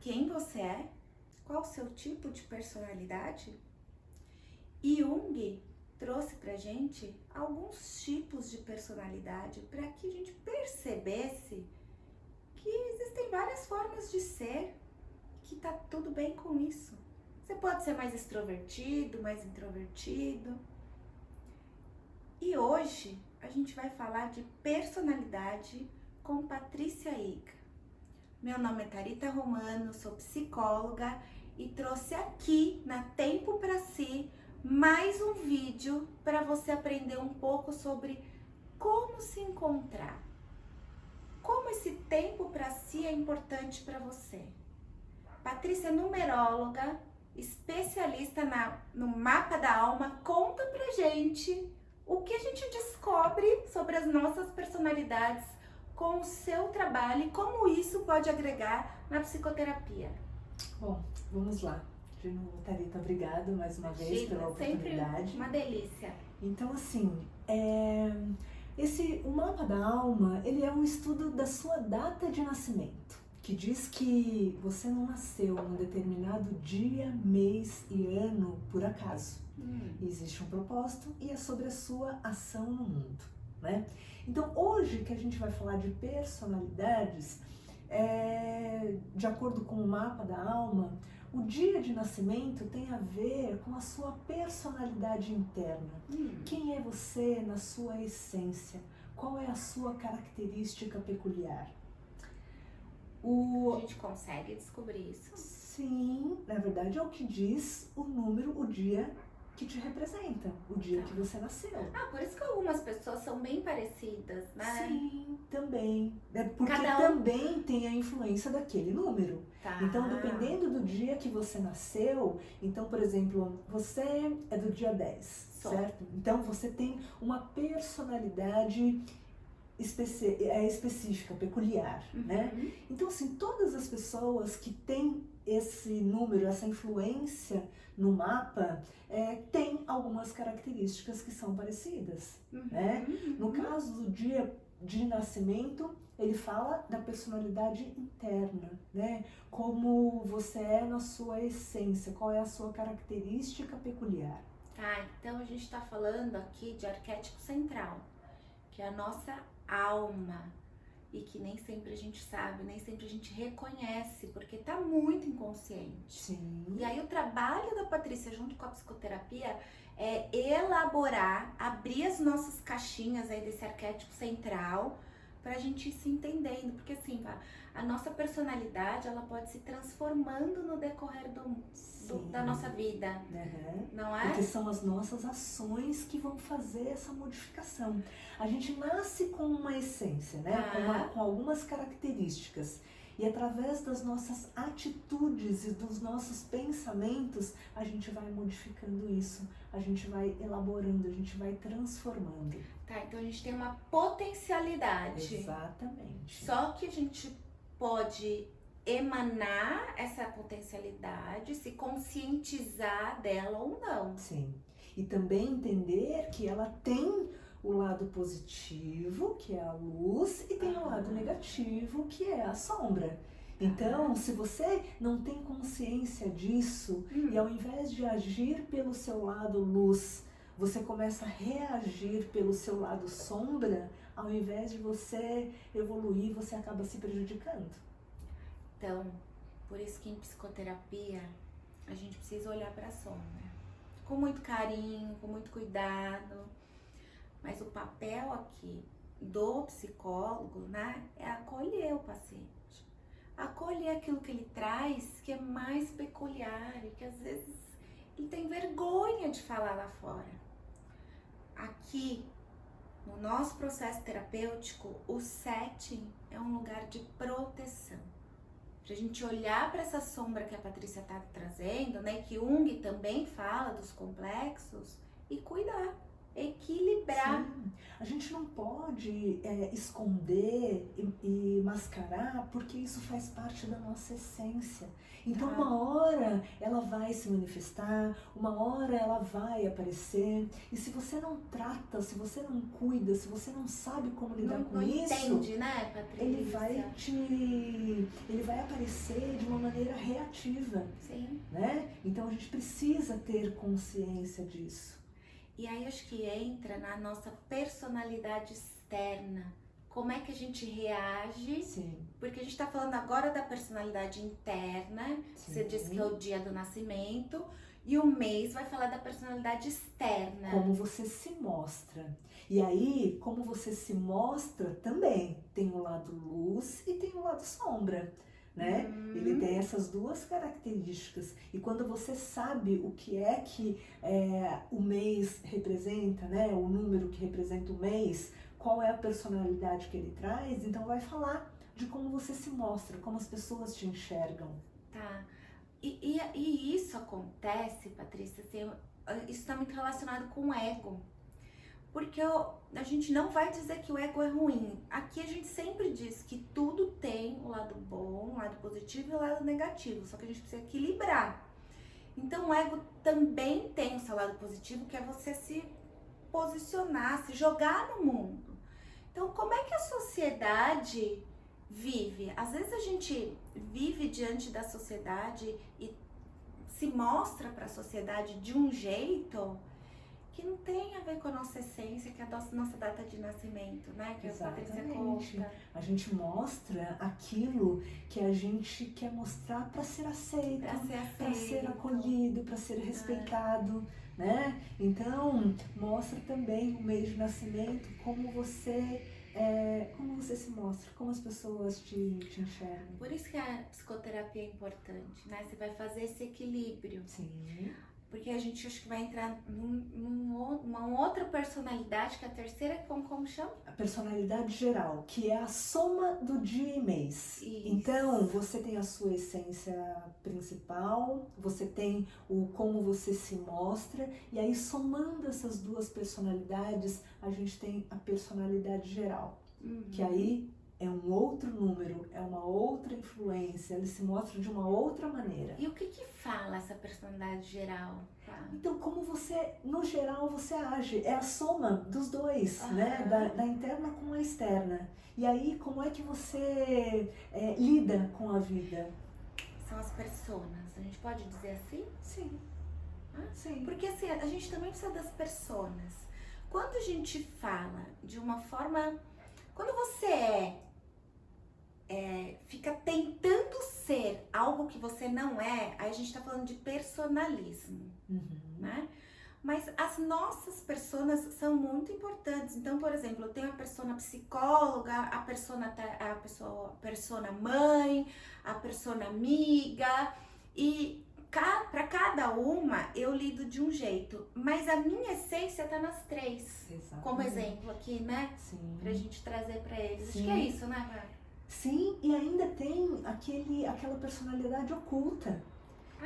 quem você é, qual o seu tipo de personalidade. E Jung trouxe pra gente alguns tipos de personalidade para que a gente percebesse que existem várias formas de ser, que tá tudo bem com isso. Você pode ser mais extrovertido, mais introvertido. E hoje a gente vai falar de personalidade com Patrícia Eica. Meu nome é Tharita Romano, sou psicóloga e trouxe aqui na Tempo Pra Si mais um vídeo para você aprender um pouco sobre como se encontrar. Como esse tempo para si é importante para você. Patrícia é numeróloga, especialista no mapa da alma, conta pra gente o que a gente descobre sobre as nossas personalidades com o seu trabalho e como isso pode agregar na psicoterapia. Bom, vamos lá. De novo, Tharita, obrigada mais uma vez pela oportunidade. Sempre uma delícia. Então, assim, o mapa da alma, ele é um estudo da sua data de nascimento, que diz que você não nasceu num determinado dia, mês e ano por acaso. Existe um propósito e é sobre a sua ação no mundo, né? Então, hoje que a gente vai falar de personalidades, de acordo com o mapa da alma, o dia de nascimento tem a ver com a sua personalidade interna. Quem é você na sua essência? Qual é a sua característica peculiar? A gente consegue descobrir isso? Sim, na verdade é o que diz o número, o dia que te representa, o dia que você nasceu. Por isso que algumas pessoas são bem parecidas, né? Sim, também. Porque Cada um também tem a influência daquele número. Tá. Então, dependendo do dia que você nasceu, então, por exemplo, você é do dia 10, certo? Então, você tem uma personalidade específica, peculiar, né? Então, assim, todas as pessoas que têm esse número, essa influência no mapa, têm algumas características que são parecidas, né? No caso do dia de nascimento, ele fala da personalidade interna, né? Como você é na sua essência, qual é a sua característica peculiar. Então a gente está falando aqui de arquétipo central, que é a nossa alma, e que nem sempre a gente sabe, nem sempre a gente reconhece, porque tá muito inconsciente. Sim. E aí o trabalho da Patrícia junto com a psicoterapia é elaborar, abrir as nossas caixinhas aí desse arquétipo central pra gente ir se entendendo, porque assim, a nossa personalidade, ela pode se transformando no decorrer da nossa vida, não é? Porque são as nossas ações que vão fazer essa modificação. A gente nasce com uma essência, né? Com algumas características. E através das nossas atitudes e dos nossos pensamentos, a gente vai modificando isso, a gente vai elaborando, a gente vai transformando. Então a gente tem uma potencialidade. Exatamente. Só que a gente pode emanar essa potencialidade, se conscientizar dela ou não. Sim. E também entender que ela tem o lado positivo, que é a luz, e tem o lado negativo, que é a sombra. Então, se você não tem consciência disso, e ao invés de agir pelo seu lado luz, você começa a reagir pelo seu lado sombra, ao invés de você evoluir, você acaba se prejudicando. Então, por isso que em psicoterapia, a gente precisa olhar para a sombra. Com muito carinho, com muito cuidado. Mas o papel aqui do psicólogo, né, é acolher o paciente. Acolher aquilo que ele traz, que é mais peculiar e que às vezes ele tem vergonha de falar lá fora. Aqui, no nosso processo terapêutico, o setting é um lugar de proteção. Pra gente olhar para essa sombra que a Patrícia tá trazendo, né, que Jung também fala dos complexos, e cuidar. Equilibrar. Sim. A gente não pode esconder e mascarar, porque isso faz parte da nossa essência. Então, uma hora ela vai se manifestar, uma hora ela vai aparecer. E se você não trata, se você não cuida, se você não sabe como lidar com isso, entende, né, Patrícia? ele vai vai aparecer de uma maneira reativa, Sim. né? Então a gente precisa ter consciência disso. E aí acho que entra na nossa personalidade externa. Como é que a gente reage? Sim. Porque a gente está falando agora da personalidade interna. Sim. Você disse que é o dia do nascimento. E o mês vai falar da personalidade externa. Como você se mostra. E aí, como você se mostra também tem o lado luz e tem o lado sombra, né? Ele tem essas duas características. E quando você sabe o que é que o mês representa, né? O número que representa o mês, qual é a personalidade que ele traz, então vai falar de como você se mostra, como as pessoas te enxergam. Tá. E isso acontece, Patrícia, assim, isso está muito relacionado com o ego. Porque a gente não vai dizer que o ego é ruim. Aqui a gente sempre diz que tudo tem o lado bom, o lado positivo e o lado negativo. Só que a gente precisa equilibrar. Então o ego também tem o seu lado positivo, que é você se posicionar, se jogar no mundo. Então como é que a sociedade vive? Às vezes a gente vive diante da sociedade e se mostra para a sociedade de um jeito que não tem a ver com a nossa essência, que é a nossa data de nascimento, né? Que a Patrícia conta. A gente mostra aquilo que a gente quer mostrar para ser aceito, para ser acolhido, para ser respeitado, né? Então, mostra também o mês de nascimento, como você se mostra, como as pessoas te enxergam. Por isso que a psicoterapia é importante, né? Você vai fazer esse equilíbrio. Sim. Porque a gente acho que vai entrar numa outra personalidade, que é a terceira, como chama? A personalidade geral, que é a soma do dia e mês. Isso. Então, você tem a sua essência principal, você tem o como você se mostra, e aí somando essas duas personalidades, a gente tem a personalidade geral, que aí é um outro número, é uma outra influência, ele se mostra de uma outra maneira. E o que fala essa personalidade geral? Tá? Então, como você, no geral, você age, é a soma dos dois, né? Da interna com a externa. E aí, como é que você lida com a vida? São as personas, a gente pode dizer assim? Sim. Sim. Porque assim, a gente também precisa das personas. Quando a gente fala de uma forma... Quando você fica tentando ser algo que você não é, aí a gente tá falando de personalismo, né? Mas as nossas personas são muito importantes. Então, por exemplo, eu tenho a persona psicóloga, a persona mãe, a persona amiga, e para cada uma eu lido de um jeito, mas a minha essência tá nas três. Exatamente. Como exemplo aqui, né? Sim. Pra gente trazer pra eles. Sim. Acho que é isso, né, Val? Sim, e ainda tem aquela personalidade oculta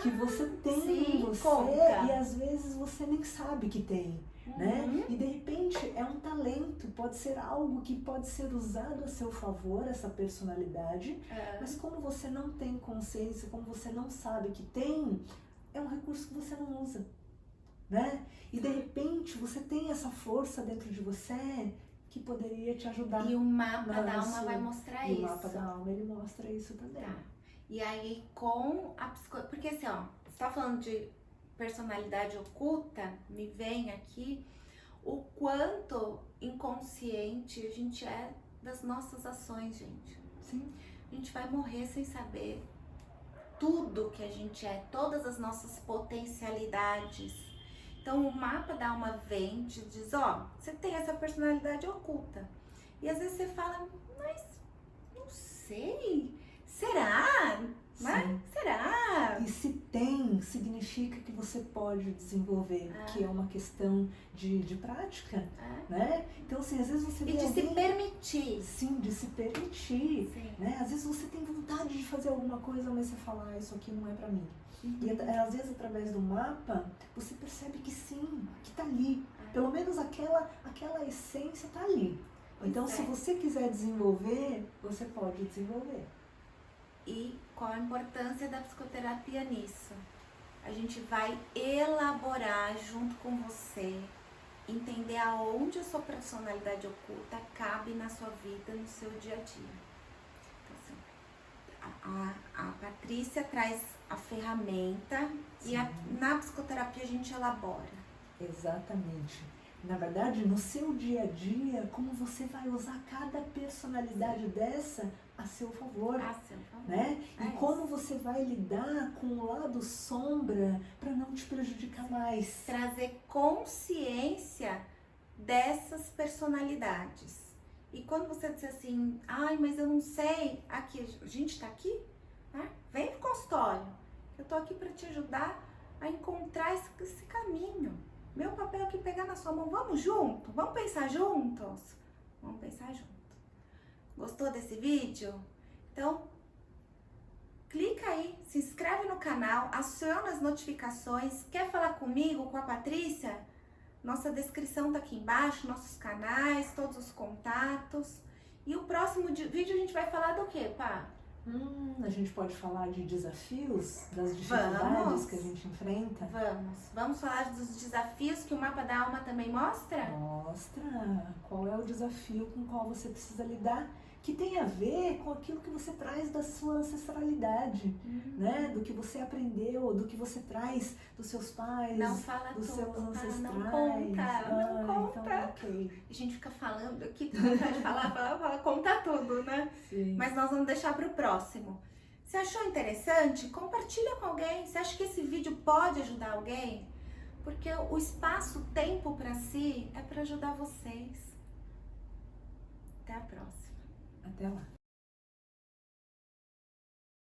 que você tem em você conta. e às vezes você nem sabe que tem, né? E de repente é um talento, pode ser algo que pode ser usado a seu favor, essa personalidade, mas como você não tem consciência, como você não sabe que tem, é um recurso que você não usa, né? E de repente você tem essa força dentro de você que poderia te ajudar. E o mapa da alma vai mostrar isso. E o mapa da alma, ele mostra isso também. Tá. E aí, com a psicologia... Porque assim, ó, você tá falando de personalidade oculta, me vem aqui o quanto inconsciente a gente é das nossas ações, gente. Sim. A gente vai morrer sem saber tudo que a gente é, todas as nossas potencialidades. Então, o mapa da alma vem e te diz, ó, você tem essa personalidade oculta. E às vezes você fala, mas não sei, será? Né? Será? E se tem, significa que você pode desenvolver, que é uma questão de prática, né? Então, assim, às vezes você vê de se permitir. Sim, de se permitir, Sim. né? Às vezes você tem vontade de fazer alguma coisa, mas você fala, isso aqui não é pra mim. E às vezes através do mapa, você percebe que sim, que tá ali. Pelo menos aquela essência tá ali. Então, se você quiser desenvolver, você pode desenvolver. E qual a importância da psicoterapia nisso? A gente vai elaborar junto com você, entender aonde a sua personalidade oculta cabe na sua vida, no seu dia a dia. Então, assim, Patrícia traz a ferramenta e na psicoterapia a gente elabora. Exatamente. Na verdade, no seu dia a dia, como você vai usar cada personalidade dessa a seu favor, A seu favor. né? É E isso. como você vai lidar com o lado sombra para não te prejudicar mais. Trazer consciência dessas personalidades. E quando você diz assim, ai, mas eu não sei, aqui, a gente tá aqui, né? Vem pro consultório. Eu tô aqui para te ajudar a encontrar esse caminho. Meu papel aqui é pegar na sua mão. Vamos junto? Vamos pensar juntos? Vamos pensar junto. Gostou desse vídeo? Então, clica aí, se inscreve no canal, aciona as notificações. Quer falar comigo, com a Patrícia? Nossa descrição tá aqui embaixo, nossos canais, todos os contatos. E o próximo vídeo a gente vai falar do quê, pá? A gente pode falar de desafios, das dificuldades que a gente enfrenta? Vamos falar dos desafios que o Mapa da Alma também mostra? Mostra qual é o desafio com o qual você precisa lidar, que tem a ver com aquilo que você traz da sua ancestralidade, né? Do que você aprendeu, do que você traz dos seus pais, Não fala dos tudo, seus ancestrais. não conta. Então, ok. A gente fica falando aqui, tu não pode falar, conta tudo, né? Sim. Mas nós vamos deixar para o próximo. Se achou interessante, compartilha com alguém. Você acha que esse vídeo pode ajudar alguém? Porque o espaço-tempo para si é para ajudar vocês. Até a próxima. Até lá.